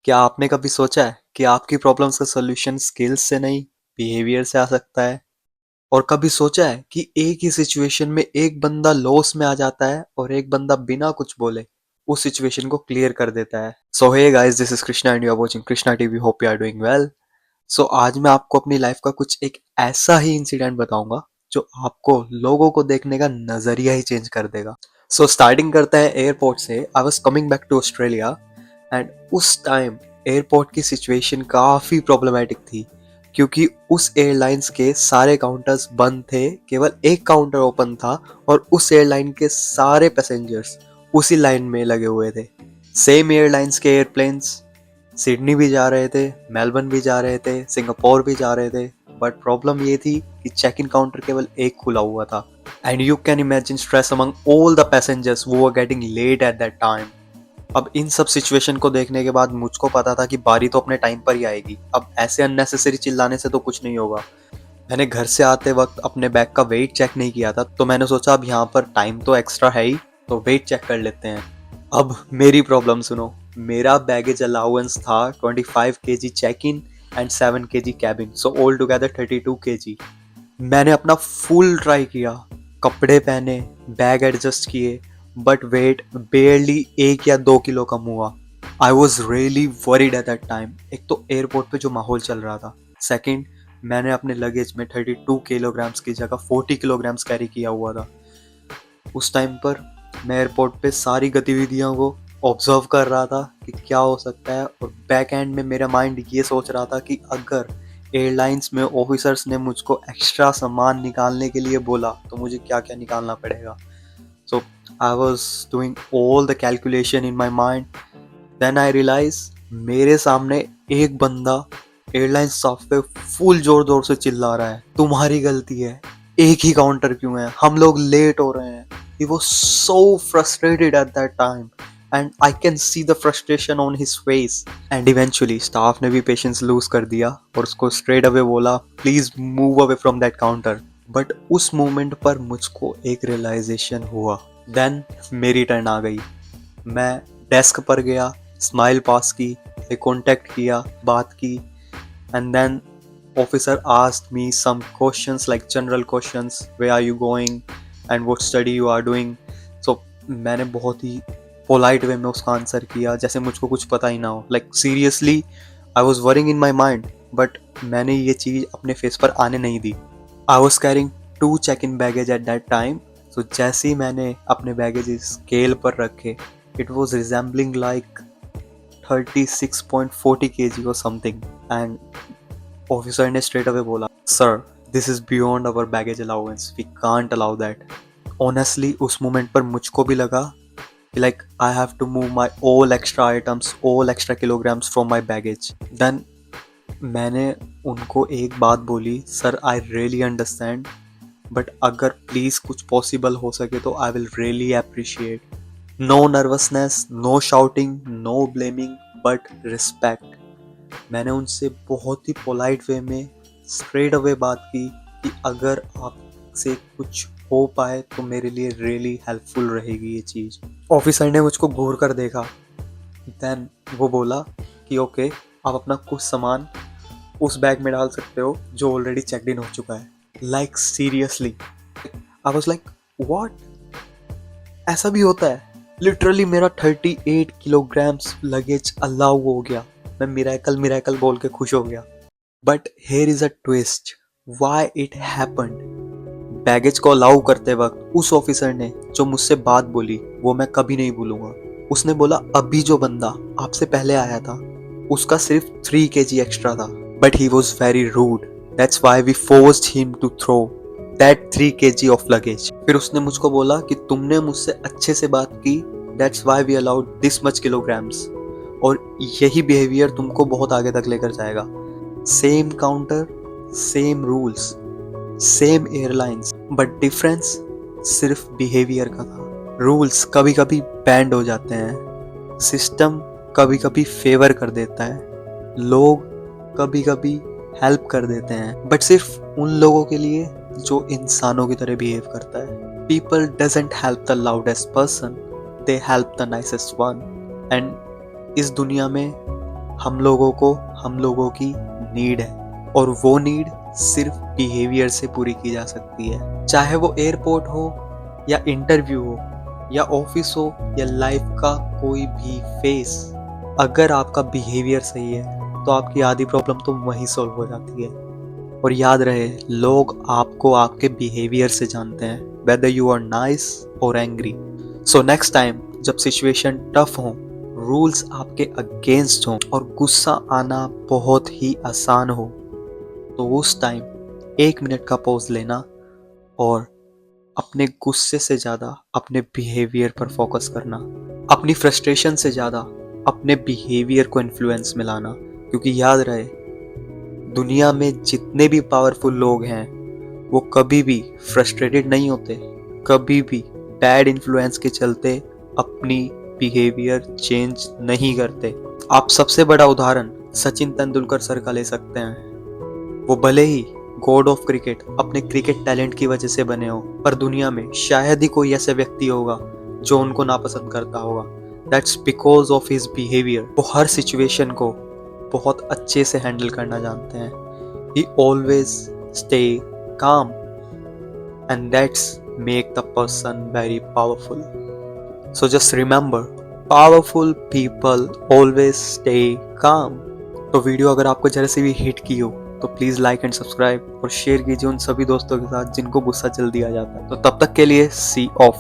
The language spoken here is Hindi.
क्या आपने कभी सोचा है कि आपकी प्रॉब्लम्स का सॉल्यूशन स्किल्स से नहीं, बिहेवियर से आ सकता है? और कभी सोचा है कि एक ही सिचुएशन में एक बंदा लॉस में आ जाता है और एक बंदा बिना कुछ बोले उस सिचुएशन को क्लियर कर देता है? So hey guys, this is Krishna and you are watching Krishna TV. Hope you are doing well. So आज मैं आपको अपनी लाइफ का कुछ एक ऐसा ही इंसिडेंट बताऊंगा जो आपको लोगों को देखने का नजरिया ही चेंज कर देगा। सो स्टार्टिंग करता है एयरपोर्ट से। I was coming back to Australia and उस टाइम एयरपोर्ट की सिचुएशन काफ़ी प्रॉब्लमेटिक थी क्योंकि उस एयरलाइंस के सारे काउंटर्स बंद थे, केवल एक काउंटर ओपन था और उस एयरलाइन के सारे पैसेंजर्स उसी लाइन में लगे हुए थे। सेम एयरलाइंस के एयरप्लेन्स सिडनी भी जा रहे थे, मेलबर्न भी जा रहे थे, सिंगापुर भी जा रहे थे। बट प्रॉब्लम ये थी कि चेक इन काउंटर केवल एक खुला हुआ था। And you can imagine stress among all the passengers वो were getting late at that time. अब इन सब सिचुएशन को देखने के बाद मुझको पता था कि बारी तो अपने टाइम पर ही आएगी। अब ऐसे अननेसेसरी चिल्लाने से तो कुछ नहीं होगा। मैंने घर से आते वक्त अपने बैग का वेट चेक नहीं किया था, तो मैंने सोचा अब यहाँ पर टाइम तो एक्स्ट्रा है ही, तो वेट चेक कर लेते हैं। अब मेरी प्रॉब्लम सुनो। मेरा बैगेज अलाउंस था 25 KG check in and 7 KG cabin, so all together 32 KG. मैंने अपना फुल ट्राई किया, कपड़े पहने, बैग एडजस्ट किए, बट वेट बेयरली 1 या 2 किलो कम हुआ। I was really worried at that time. एक तो एयरपोर्ट पे जो माहौल चल रहा था, सेकेंड मैंने अपने लगेज में 32 किलोग्राम्स की जगह 40 किलोग्राम्स कैरी किया हुआ था। उस टाइम पर मैं एयरपोर्ट पे सारी गतिविधियों को ऑब्जर्व कर रहा था कि क्या हो सकता है, और बैक एंड में मेरा माइंड ये सोच रहा था कि अगर एयरलाइंस में ऑफिसर्स ने मुझको एक्स्ट्रा सामान निकालने के लिए बोला तो मुझे क्या क्या निकालना पड़ेगा। So I was doing all the calculation in my mind. Then I realize मेरे सामने एक बंदा एयरलाइन स्टाफ पे फुल जोर जोर से चिल्ला रहा है, तुम्हारी गलती है, एक ही काउंटर क्यों है, हम लोग लेट हो रहे हैं। He was so frustrated at that time and I can see the frustration on his face. And eventually staff ने भी patience lose कर दिया और उसको straight away बोला please move away from that counter. But उस moment पर मुझको एक realization हुआ। Then मेरी टर्न आ गई। मैं डेस्क पर गया, स्माइल पास की, कॉन्टेक्ट किया, बात की, and then officer asked me some questions like general questions, where are you going and what study you are doing. So मैंने बहुत ही पोलाइट वे में उसका आंसर किया जैसे मुझको कुछ पता ही ना हो। Like seriously I was worrying in my mind, but मैंने ये चीज़ अपने फेस पर आने नहीं दी। I was carrying 2 check in baggage at that time. So जैसे ही मैंने अपने बैगेज स्केल पर रखे, it was resembling like 36.40 kg or something. And officer ने स्ट्रेट अवे बोला sir this is beyond our baggage allowance, we can't allow that. Honestly उस मोमेंट पर मुझको भी लगा कि like I have to move my all extra items, all extra kilograms from my baggage. Then मैंने उनको एक बात बोली, sir I really understand, but अगर प्लीज़ कुछ पॉसिबल हो सके तो I will really appreciate. No nervousness, no shouting, no blaming, but respect. मैंने उनसे बहुत ही पोलाइट वे में स्ट्रेट अवे बात की कि अगर आपसे कुछ हो पाए तो मेरे लिए रियली हेल्पफुल रहेगी ये चीज़। ऑफिसर ने मुझको घूर कर देखा। देन वो बोला कि ओके, आप अपना कुछ सामान उस बैग में डाल सकते हो जो ऑलरेडी चेक इन हो चुका है। Like seriously I was like what, ऐसा भी होता है? लिटरली मेरा 38 किलोग्राम्स लगेज अलाउ हो गया। मैं मिरेकल मिरेकल बोल के खुश हो गया। But here is a twist why it happened. Baggage को अलाउ करते वक्त उस ऑफिसर ने जो मुझसे बात बोली वो मैं कभी नहीं भूलूंगा। उसने बोला अभी जो बंदा आपसे पहले आया था उसका सिर्फ 3 kg एक्स्ट्रा था, but he was very rude, that's why we forced him to throw that 3 kg off luggage. फिर उसने मुझको बोला कि तुमने मुझसे अच्छे से बात की, that's why we allowed this much kilograms, और यही बिहेवियर तुमको बहुत आगे तक लेकर जाएगा। Same counter, same rules, same airlines, but difference सिर्फ बिहेवियर का था। रूल्स कभी कभी बैंड हो जाते हैं, सिस्टम कभी कभी फेवर कर देता है, लोग कभी कभी हेल्प कर देते हैं, बट सिर्फ उन लोगों के लिए जो इंसानों की तरह बिहेव करता है। People doesn't help the loudest person, they help the nicest one. And इस दुनिया में हम लोगों की नीड है, और वो नीड सिर्फ बिहेवियर से पूरी की जा सकती है। चाहे वो एयरपोर्ट हो या इंटरव्यू हो या ऑफिस हो या लाइफ का कोई भी फेस, अगर आपका बिहेवियर सही है तो आपकी आधी प्रॉब्लम तो वहीं सॉल्व हो जाती है। और याद रहे, लोग आपको आपके बिहेवियर से जानते हैं, वेदर यू आर नाइस और एंग्री। सो नेक्स्ट टाइम जब सिचुएशन टफ हो, रूल्स आपके अगेंस्ट हों और गुस्सा आना बहुत ही आसान हो, तो उस टाइम 1 मिनट का पॉज लेना और अपने गुस्से से ज़्यादा अपने बिहेवियर पर फोकस करना, अपनी फ्रस्ट्रेशन से ज़्यादा अपने बिहेवियर को इन्फ्लुएंस में लाना। क्योंकि याद रहे, दुनिया में जितने भी पावरफुल लोग हैं वो कभी भी फ्रस्ट्रेटेड नहीं होते, कभी भी बैड इन्फ्लुएंस के चलते अपनी बिहेवियर चेंज नहीं करते। आप सबसे बड़ा उदाहरण सचिन तेंदुलकर सर का ले सकते हैं। वो भले ही गॉड ऑफ क्रिकेट अपने क्रिकेट टैलेंट की वजह से बने हो, पर दुनिया में शायद ही कोई ऐसा व्यक्ति होगा जो उनको नापसंद करता होगा। That's because of his behaviour. वो हर सिचुएशन को बहुत अच्छे से हैंडल करना जानते हैं। ही always stay calm, and that's make the person very powerful. So just remember, powerful people always stay calm. तो वीडियो अगर आपको जरा से भी हिट की हो तो प्लीज लाइक एंड सब्सक्राइब और शेयर कीजिए उन सभी दोस्तों के साथ जिनको गुस्सा जल्दी आ जाता है। तो तब तक के लिए सी ऑफ।